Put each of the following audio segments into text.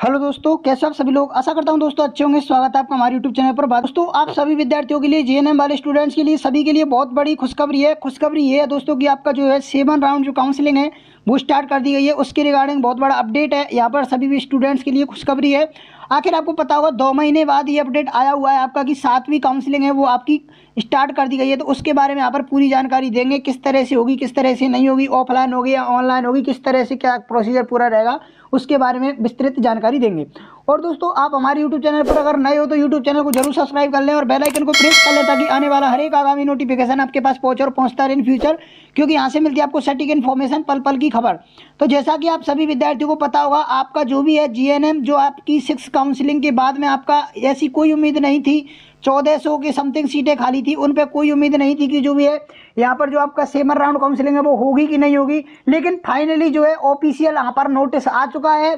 Hello दोस्तों, कैसे आप सभी लोग। आशा करता हूं दोस्तों अच्छे होंगे। स्वागत है आपका हमारे यूट्यूब चैनल पर। दोस्तों, आप सभी विद्यार्थियों के लिए, जीएनएम वाले स्टूडेंट्स के लिए, सभी के लिए बहुत बड़ी खुशखबरी है। खुशखबरी ये है दोस्तों कि आपका जो है 7 राउंड जो काउंसलिंग है वो स्टार्ट कर दी गई है। उसके रिगार्डिंग बहुत बड़ा अपडेट है यहाँ पर सभी भी स्टूडेंट्स के लिए खुशखबरी है। आखिर आपको पता होगा 2 महीने बाद ये अपडेट आया हुआ है आपका कि 7वीं काउंसलिंग है वो आपकी स्टार्ट कर दी गई है। तो उसके बारे में यहाँ पर पूरी जानकारी देंगे, किस तरह से होगी, किस तरह से नहीं होगी, ऑफलाइन होगी या ऑनलाइन होगी, किस तरह से क्या प्रोसीजर पूरा रहेगा, उसके बारे में विस्तृत जानकारी देंगे। और दोस्तों, आप हमारे यूट्यूब चैनल पर अगर नए हो तो यूट्यूब चैनल को जरूर सब्सक्राइब कर लें और बेल आइकन को प्रेस कर लें ताकि आने वाला हर एक आगामी नोटिफिकेशन आपके पास पहुंचे और पहुंचता रहे इन फ्यूचर, क्योंकि यहाँ से मिलती है आपको सटीक इन्फॉर्मेशन, पल पल की खबर। तो जैसा कि आप सभी विद्यार्थियों को पता होगा, आपका जो भी है जीएनएम जो आपकी 6 काउंसलिंग के बाद में आपका ऐसी कोई उम्मीद नहीं थी, 1400 के समथिंग सीटें खाली थी, उन पर कोई उम्मीद नहीं थी कि जो भी है यहाँ पर जो आपका 7 राउंड काउंसलिंग है वो होगी कि नहीं होगी। लेकिन फाइनली जो है ऑफिशियल यहाँ पर नोटिस आ चुका है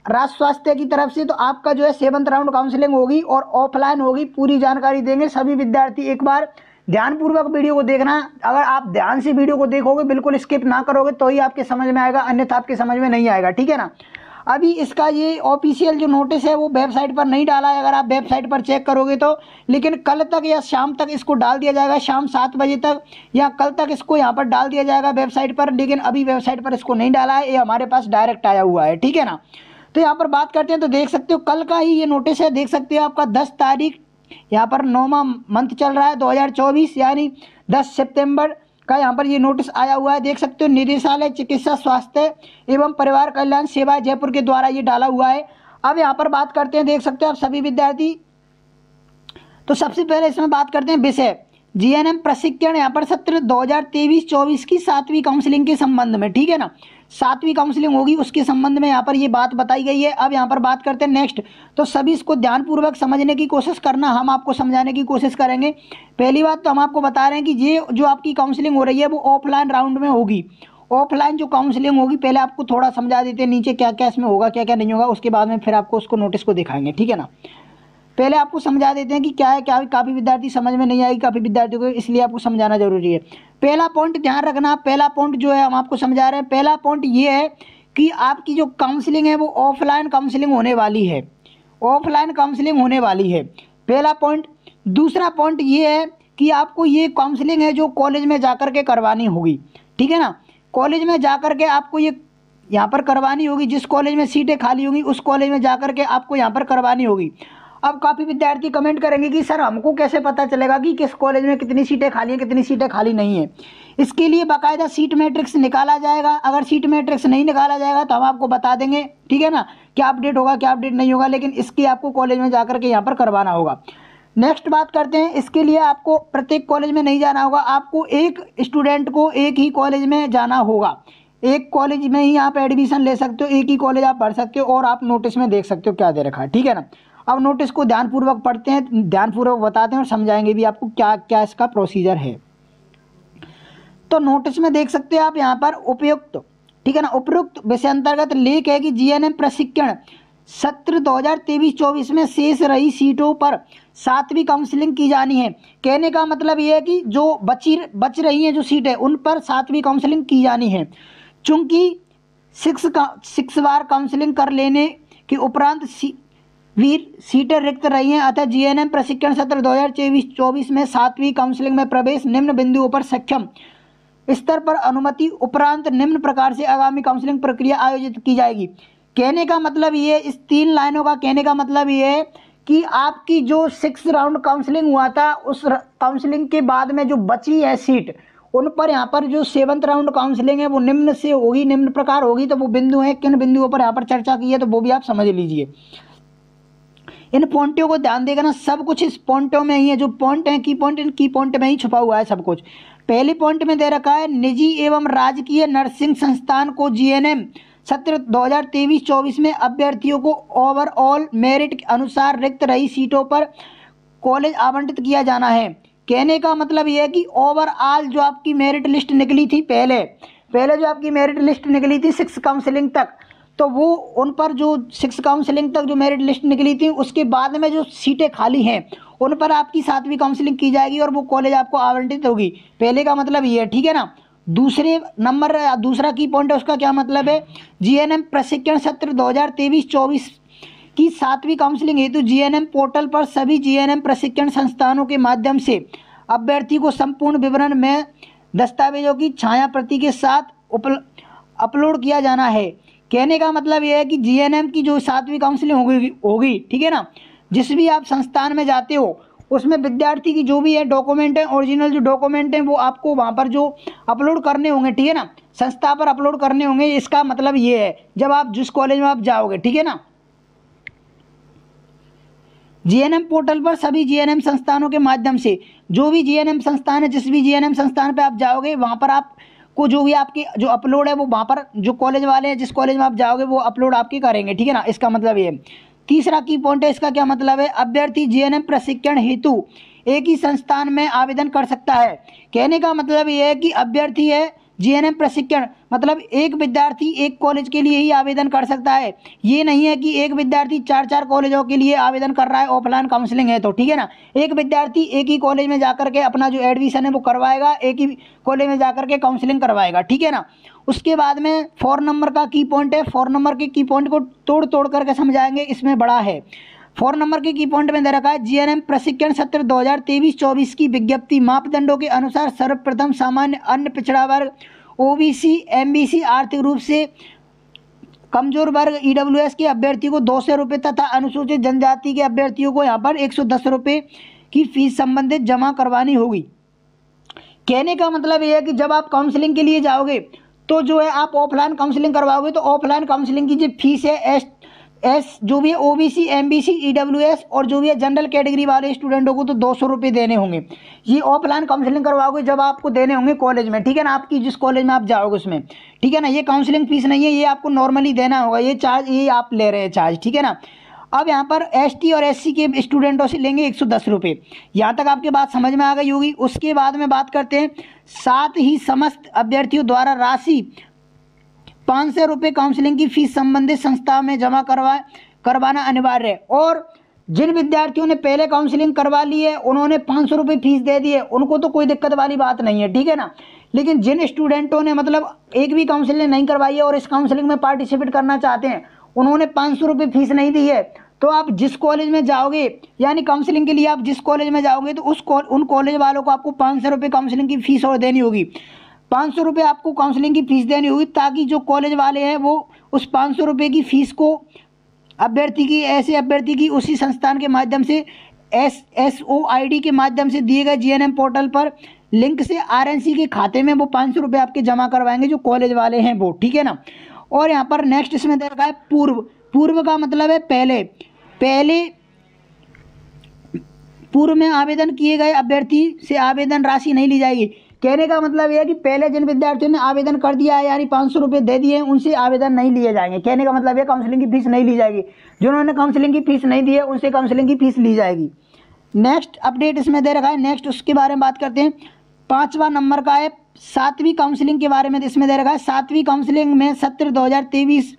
राज्य स्वास्थ्य की तरफ से। तो आपका जो है 7th राउंड काउंसलिंग होगी और ऑफलाइन होगी, पूरी जानकारी देंगे सभी विद्यार्थी। एक बार ध्यानपूर्वक वीडियो को देखना। अगर आप ध्यान से वीडियो को देखोगे, बिल्कुल स्किप ना करोगे तो ही आपके समझ में आएगा, अन्यथा आपके समझ में नहीं आएगा। ठीक है ना। अभी इसका ये ऑफिशियल जो नोटिस है वो वेबसाइट पर नहीं डाला है, अगर आप वेबसाइट पर चेक करोगे तो। लेकिन कल तक या शाम तक इसको डाल दिया जाएगा, शाम 7 बजे तक या कल तक इसको यहाँ पर डाल दिया जाएगा वेबसाइट पर। लेकिन अभी वेबसाइट पर इसको नहीं डाला है, ये हमारे पास डायरेक्ट आया हुआ है। ठीक है ना। तो यहाँ पर बात करते हैं तो देख सकते हो कल का ही ये नोटिस है। देख सकते हो आपका 10 तारीख यहाँ पर 9वां मंथ चल रहा है 2024, यानी 10 सितंबर का यहाँ पर ये नोटिस आया हुआ है। देख सकते हो निदेशालय चिकित्सा स्वास्थ्य एवं परिवार कल्याण सेवा जयपुर के द्वारा ये डाला हुआ है। अब यहाँ पर बात करते हैं, देख सकते हो आप सभी विद्यार्थी। तो सबसे पहले इसमें बात करते हैं विषय जीएनएम प्रशिक्षण, यहाँ पर सत्र 2023-24 की 7वीं काउंसलिंग के संबंध में। ठीक है ना, 7वीं काउंसलिंग होगी उसके संबंध में यहाँ पर ये बात बताई गई है। अब यहाँ पर बात करते हैं नेक्स्ट। तो सभी इसको ध्यानपूर्वक समझने की कोशिश करना, हम आपको समझाने की कोशिश करेंगे। पहली बात तो हम आपको बता रहे हैं कि ये जो आपकी काउंसलिंग हो रही है वो ऑफलाइन राउंड में होगी। ऑफलाइन जो काउंसलिंग होगी, पहले आपको थोड़ा समझा देते हैं नीचे क्या क्या इसमें होगा, क्या क्या नहीं होगा, उसके बाद में फिर आपको उसको नोटिस को दिखाएंगे। ठीक है ना। पहले आपको समझा देते हैं कि क्या है क्या। काफ़ी विद्यार्थी समझ में नहीं आएगी काफ़ी विद्यार्थियों को, इसलिए आपको समझाना जरूरी है। पहला पॉइंट ध्यान रखना, पहला पॉइंट जो है हम आपको समझा रहे हैं। पहला पॉइंट ये है कि आपकी जो काउंसलिंग है वो ऑफलाइन काउंसलिंग होने वाली है, ऑफलाइन काउंसलिंग होने वाली है, पहला पॉइंट। दूसरा पॉइंट ये है कि आपको ये काउंसलिंग है जो कॉलेज में जाकर के करवानी होगी। ठीक है ना। कॉलेज में जाकर के आपको ये यहाँ पर करवानी होगी। जिस कॉलेज में सीटें खाली होंगी उस कॉलेज में जाकर के आपको यहाँ पर करवानी होगी। अब काफ़ी विद्यार्थी कमेंट करेंगे कि सर हमको कैसे पता चलेगा कि किस कॉलेज में कितनी सीटें खाली हैं, कितनी सीटें खाली नहीं है। इसके लिए बाकायदा सीट मैट्रिक्स निकाला जाएगा। अगर सीट मैट्रिक्स नहीं निकाला जाएगा तो हम आपको बता देंगे। ठीक है ना, क्या अपडेट होगा क्या अपडेट नहीं होगा, लेकिन इसकी आपको कॉलेज में जाकर के यहाँ पर करवाना होगा। नेक्स्ट बात करते हैं, इसके लिए आपको प्रत्येक कॉलेज में नहीं जाना होगा, आपको एक स्टूडेंट को एक ही कॉलेज में जाना होगा। एक कॉलेज में ही आप एडमिशन ले सकते हो, एक ही कॉलेज आप पढ़ सकते हो और आप नोटिस में देख सकते हो क्या दे रखा है। ठीक है ना। अब नोटिस को ध्यानपूर्वक पढ़ते हैं, ध्यानपूर्वक बताते हैं और समझाएंगे भी आपको क्या क्या इसका प्रोसीजर है। तो नोटिस में देख सकते हो आप यहाँ पर उपयुक्त, ठीक है ना, उपयुक्त विषय अंतर्गत लेख है कि जीएनएम प्रशिक्षण सत्र 2023-24 में शेष रही सीटों पर 7वीं काउंसलिंग की जानी है। कहने का मतलब ये है कि जो बच रही हैं जो सीटें उन पर 7वीं काउंसलिंग की जानी है। चूंकि 6 बार काउंसलिंग कर लेने के उपरांत सीटें रिक्त रही हैं, अतः जीएनएम प्रशिक्षण सत्र 2023-24 में 7वीं काउंसलिंग में प्रवेश निम्न बिंदुओं पर सक्षम स्तर पर अनुमति उपरांत निम्न प्रकार से आगामी काउंसलिंग प्रक्रिया आयोजित की जाएगी। कहने का मतलब ये, इस 3 लाइनों का कहने का मतलब ये है कि आपकी जो 6 राउंड काउंसलिंग हुआ था उस काउंसलिंग के बाद में जो बची है सीट, उन पर यहाँ पर जो 7th राउंड काउंसलिंग है वो निम्न से होगी, निम्न प्रकार होगी। तो वो बिंदु है, किन बिंदुओं पर यहाँ पर चर्चा की है तो वो भी आप समझ लीजिए। इन पॉइंटों को ध्यान देना, सब कुछ इस पॉइंटों में ही है। जो पॉइंट है की पॉइंट, इन की पॉइंट में ही छुपा हुआ है सब कुछ। पहले पॉइंट में दे रखा है निजी एवं राजकीय नर्सिंग संस्थान को जीएनएम सत्र 2023-24 में अभ्यर्थियों को ओवरऑल मेरिट के अनुसार रिक्त रही सीटों पर कॉलेज आवंटित किया जाना है। कहने का मतलब यह है कि ओवरऑल जो आपकी मेरिट लिस्ट निकली थी पहले जो आपकी मेरिट लिस्ट निकली थी 6 काउंसलिंग तक, तो वो उन पर जो 6 काउंसलिंग तक जो मेरिट लिस्ट निकली थी उसके बाद में जो सीटें खाली हैं उन पर आपकी 7वीं काउंसलिंग की जाएगी और वो कॉलेज आपको आवंटित होगी। पहले का मतलब ये है। ठीक है ना। दूसरे नंबर दूसरा की पॉइंट है उसका क्या मतलब है, जीएनएम प्रशिक्षण सत्र 2023-24 कि 7वीं काउंसलिंग हेतु जीएनएम पोर्टल पर सभी जीएनएम प्रशिक्षण संस्थानों के माध्यम से अभ्यर्थी को संपूर्ण विवरण में दस्तावेजों की छाया प्रति के साथ अपलोड किया जाना है। कहने का मतलब यह है कि जीएनएम की जो 7वीं काउंसलिंग होगी, ठीक है ना, जिस भी आप संस्थान में जाते हो उसमें विद्यार्थी की जो भी है डॉक्यूमेंट है, ओरिजिनल जो डॉक्यूमेंट है वो आपको वहाँ पर जो अपलोड करने होंगे, ठीक है ना, संस्था पर अपलोड करने होंगे। इसका मतलब ये है जब आप जिस कॉलेज में आप जाओगे, ठीक है ना, जीएनएम पोर्टल पर सभी जीएनएम संस्थानों के माध्यम से जो भी जीएनएम संस्थान है, जिस भी जीएनएम संस्थान पर आप जाओगे वहाँ पर आपको जो भी आपकी जो अपलोड है वो वहाँ पर जो कॉलेज वाले हैं, जिस कॉलेज में आप जाओगे वो अपलोड आपकी करेंगे, ठीक है ना। इसका मतलब ये। तीसरा की पॉइंट है, इसका क्या मतलब है, अभ्यर्थी जीएनएम प्रशिक्षण हेतु एक ही संस्थान में आवेदन कर सकता है। कहने का मतलब ये है कि अभ्यर्थी है जीएनएम प्रशिक्षण, मतलब एक विद्यार्थी एक कॉलेज के लिए ही आवेदन कर सकता है। ये नहीं है कि एक विद्यार्थी 4 कॉलेजों के लिए आवेदन कर रहा है, ऑफलाइन काउंसलिंग है तो, ठीक है ना। एक विद्यार्थी एक ही कॉलेज में जाकर के अपना जो एडमिशन है वो करवाएगा, एक ही कॉलेज में जाकर के काउंसलिंग करवाएगा, ठीक है ना। उसके बाद में 4 नंबर का की पॉइंट है। 4 नंबर के की पॉइंट को तोड़ करके समझाएंगे, इसमें बड़ा है। 4 नंबर के की पॉइंट में दे रखा है जीएनएम प्रशिक्षण सत्र 2023-24 की विज्ञप्ति मापदंडों के अनुसार सर्वप्रथम सामान्य अन्य पिछड़ा वर्ग ओबीसी एमबीसी आर्थिक रूप से कमजोर वर्ग ईडब्ल्यूएस के अभ्यर्थी को 200 रुपये तथा अनुसूचित जनजाति के अभ्यर्थियों को यहाँ पर 110 रुपये की फीस संबंधित जमा करवानी होगी। कहने का मतलब यह है कि जब आप काउंसलिंग के लिए जाओगे तो जो है आप ऑफलाइन काउंसलिंग करवाओगे तो ऑफलाइन काउंसलिंग की जो फीस है एस जो भी है ओबीसी एमबीसी ईडब्ल्यूएस और जो भी है जनरल कैटेगरी वाले स्टूडेंटों को तो 200 रुपये देने होंगे। ये ऑफलाइन काउंसलिंग करवाओगे जब आपको देने होंगे कॉलेज में, ठीक है ना, आपकी जिस कॉलेज में आप जाओगे उसमें, ठीक है ना। ये काउंसलिंग फीस नहीं है, ये आपको नॉर्मली देना होगा, ये चार्ज ये आप ले रहे हैं चार्ज, ठीक है ना। अब यहाँ पर एसटी और एससी के स्टूडेंटों से लेंगे 110 रुपये। यहाँ तक आपके बात समझ में आ गई होगी। उसके बाद में बात करते हैं, साथ ही समस्त अभ्यर्थियों द्वारा राशि 500 रुपये काउंसलिंग की फीस संबंधित संस्था में जमा करवाना अनिवार्य है। और जिन विद्यार्थियों ने पहले काउंसलिंग करवा ली है उन्होंने 500 रुपये फीस दे दी है, उनको तो कोई दिक्कत वाली बात नहीं है, ठीक है ना। लेकिन जिन स्टूडेंटों ने मतलब एक भी काउंसलिंग नहीं करवाई है और इस काउंसलिंग में पार्टिसिपेट करना चाहते हैं, उन्होंने 500 रुपये फीस नहीं दी है, तो आप जिस कॉलेज में जाओगे यानी काउंसलिंग के लिए आप जिस कॉलेज में जाओगे तो उन कॉलेज वालों को आपको 500 रुपये काउंसलिंग की फीस और देनी होगी। 500 रुपये आपको काउंसलिंग की फीस देनी होगी ताकि जो कॉलेज वाले हैं वो उस 500 रुपये की फीस को ऐसे अभ्यर्थी की उसी संस्थान के माध्यम से SOID के माध्यम से दिए गए जीएनएम पोर्टल पर लिंक से RNC के खाते में वो 500 रुपये आपके जमा करवाएंगे जो कॉलेज वाले हैं वो, ठीक है ना। और यहाँ पर नेक्स्ट इसमें दे रखा है पूर्व का मतलब है पहले पूर्व में आवेदन किए गए अभ्यर्थी से आवेदन राशि नहीं ली जाएगी। कहने का मतलब यह है कि पहले जिन विद्यार्थियों ने आवेदन कर दिया है यानी 500 रुपये दे दिए हैं उनसे आवेदन नहीं लिए जाएंगे। कहने का मतलब यह काउंसलिंग की फीस नहीं ली जाएगी, जिन्होंने काउंसलिंग की फीस नहीं दी है उनसे काउंसलिंग की फीस ली जाएगी। नेक्स्ट अपडेट इसमें दे रखा है, नेक्स्ट उसके बारे में बात करते हैं। 5वां नंबर का है 7वीं काउंसलिंग के बारे में इसमें दे रखा है। 7वीं काउंसलिंग में सत्र 2023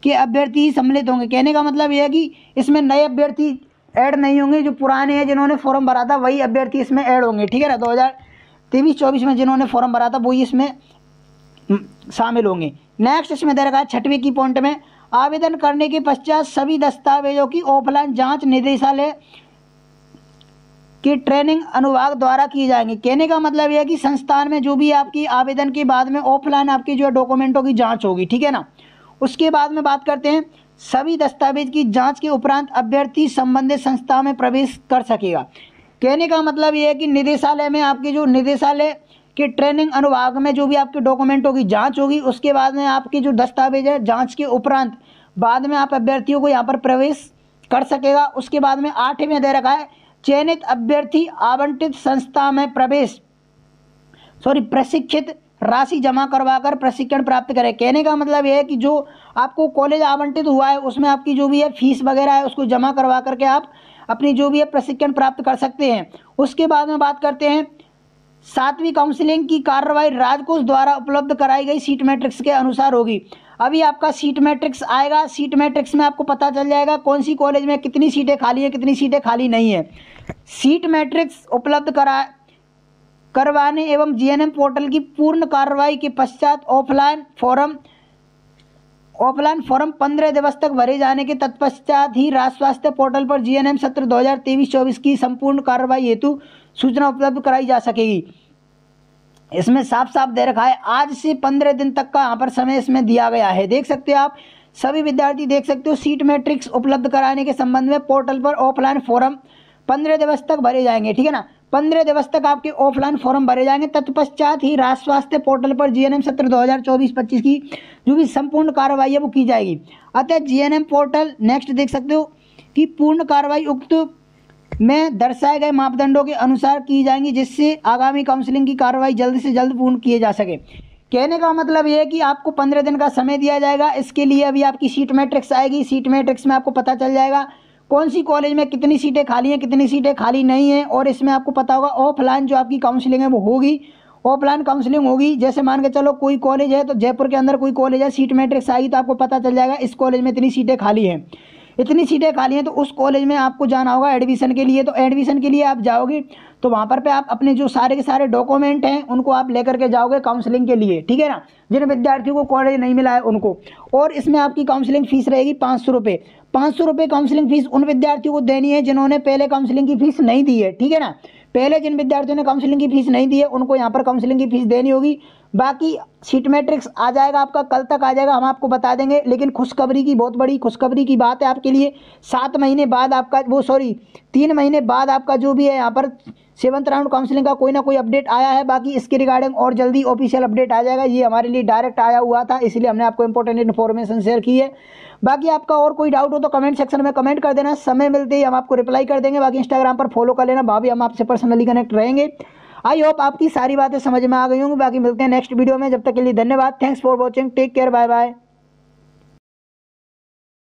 के अभ्यर्थी सम्मिलित होंगे। कहने का मतलब यह है कि इसमें नए अभ्यर्थी ऐड नहीं होंगे, जो पुराने हैं जिन्होंने फॉर्म भरा था वही अभ्यर्थी इसमें ऐड होंगे, ठीक है ना। 2023-24 में जिन्होंने फॉर्म भरा था वही इसमें शामिल होंगे। नेक्स्ट इसमें दे रखा है 6वें की पॉइंट में, आवेदन करने के पश्चात सभी दस्तावेजों की ऑफलाइन जांच निदेशालय के ट्रेनिंग अनुभाग द्वारा की जाएंगी। कहने का मतलब यह है कि संस्थान में जो भी आपकी आवेदन के बाद में ऑफलाइन आपकी जो डॉक्यूमेंटों की जाँच होगी, ठीक है ना। उसके बाद में बात करते हैं, सभी दस्तावेज की जांच के उपरांत अभ्यर्थी संबंधित संस्था में प्रवेश कर सकेगा। कहने का मतलब ये है कि निदेशालय में आपकी जो निदेशालय के ट्रेनिंग अनुभाग में जो भी आपके डॉक्यूमेंटों की जांच होगी, उसके बाद में आपकी जो दस्तावेज है जांच के उपरांत बाद में आप अभ्यर्थियों को यहाँ पर प्रवेश कर सकेगा। उसके बाद में 8 में दे रखा है, चयनित अभ्यर्थी आवंटित संस्था में प्रशिक्षित राशि जमा करवाकर प्रशिक्षण प्राप्त करें। कहने का मतलब यह है कि जो आपको कॉलेज आवंटित हुआ है उसमें आपकी जो भी है फीस वगैरह है उसको जमा करवा करके आप अपनी जो भी है प्रशिक्षण प्राप्त कर सकते हैं। उसके बाद में बात करते हैं, 7वीं काउंसलिंग की कार्रवाई राजकोष द्वारा उपलब्ध कराई गई सीट मैट्रिक्स के अनुसार होगी। अभी आपका सीट मैट्रिक्स आएगा, सीट मैट्रिक्स में आपको पता चल जाएगा कौन सी कॉलेज में कितनी सीटें खाली है, कितनी सीटें खाली नहीं है। सीट मैट्रिक्स उपलब्ध करवाने एवं जीएनएम पोर्टल की पूर्ण कार्रवाई के पश्चात ऑफलाइन फॉर्म 15 दिवस तक भरे जाने के तत्पश्चात ही राज्य स्वास्थ्य पोर्टल पर जीएनएम सत्र 2023-24 की संपूर्ण कार्रवाई हेतु सूचना उपलब्ध कराई जा सकेगी। इसमें साफ साफ दे रखा है आज से 15 दिन तक का यहाँ पर समय इसमें दिया गया है। देख सकते हो आप सभी विद्यार्थी देख सकते हो सीट मैट्रिक्स उपलब्ध कराने के संबंध में पोर्टल पर ऑफलाइन फॉर्म 15 दिवस तक भरे जाएंगे, ठीक है ना। 15 दिवस तक आपके ऑफलाइन फॉर्म भरे जाएंगे, तत्पश्चात ही राज्य स्वास्थ्य पोर्टल पर जीएनएम सत्र 2024-25 की जो भी संपूर्ण कार्रवाई है वो की जाएगी। अतः जीएनएम पोर्टल नेक्स्ट देख सकते हो कि पूर्ण कार्रवाई उक्त में दर्शाए गए मापदंडों के अनुसार की जाएंगी, जिससे आगामी काउंसलिंग की कार्रवाई जल्द से जल्द पूर्ण किए जा सके। कहने का मतलब ये है कि आपको 15 दिन का समय दिया जाएगा। इसके लिए अभी आपकी सीट मैट्रिक्स आएगी, सीट मैट्रिक्स में आपको पता चल जाएगा कौन सी कॉलेज में कितनी सीटें खाली हैं, कितनी सीटें खाली नहीं हैं, और इसमें आपको पता होगा ऑफलाइन जो आपकी काउंसलिंग है वो होगी, ऑफलाइन काउंसलिंग होगी। जैसे मान के चलो कोई कॉलेज है तो जयपुर के अंदर कोई कॉलेज है, सीट मैट्रिक्स आएगी तो आपको पता चल जाएगा इस कॉलेज में इतनी सीटें खाली हैं, इतनी सीटें खाली हैं, तो उस कॉलेज में आपको जाना होगा एडमिशन के लिए। तो एडमिशन के लिए आप जाओगे तो वहाँ पर आप अपने जो सारे के सारे डॉक्यूमेंट हैं उनको आप लेकर के जाओगे काउंसलिंग के लिए, ठीक है ना। जिन विद्यार्थियों को कॉलेज नहीं मिला है उनको। और इसमें आपकी काउंसलिंग फीस रहेगी 500 रुपये। 500 रुपये काउंसलिंग फीस उन विद्यार्थियों को देनी है जिन्होंने पहले काउंसलिंग की फीस नहीं दी है, ठीक है ना। पहले जिन विद्यार्थियों ने काउंसलिंग की फीस नहीं दी है उनको यहाँ पर काउंसलिंग की फीस देनी होगी। बाकी सीट मैट्रिक्स आ जाएगा आपका, कल तक आ जाएगा, हम आपको बता देंगे। लेकिन खुशखबरी की, बहुत बड़ी खुशखबरी की बात है आपके लिए, 7 महीने बाद आपका 3 महीने बाद आपका जो भी है यहाँ पर 7th राउंड काउंसलिंग का कोई ना कोई अपडेट आया है। बाकी इसके रिगार्डिंग और जल्दी ऑफिशियल अपडेट आ जाएगा। ये हमारे लिए डायरेक्ट आया हुआ था, इसलिए हमने आपको इंपॉर्टेंट इन्फॉर्मेशन शेयर की है। बाकी आपका और कोई डाउट हो तो कमेंट सेक्शन में कमेंट कर देना, समय मिलते ही हम आपको रिप्लाई कर देंगे। बाकी इंस्टाग्राम पर फॉलो कर लेना, भाभी हम आपसे पर्सनली कनेक्ट रहेंगे। आई होप आपकी सारी बातें समझ में आ गई होंगी। बाकी मिलते हैं नेक्स्ट वीडियो में, जब तक के लिए धन्यवाद। Thanks for watching, take care, bye bye.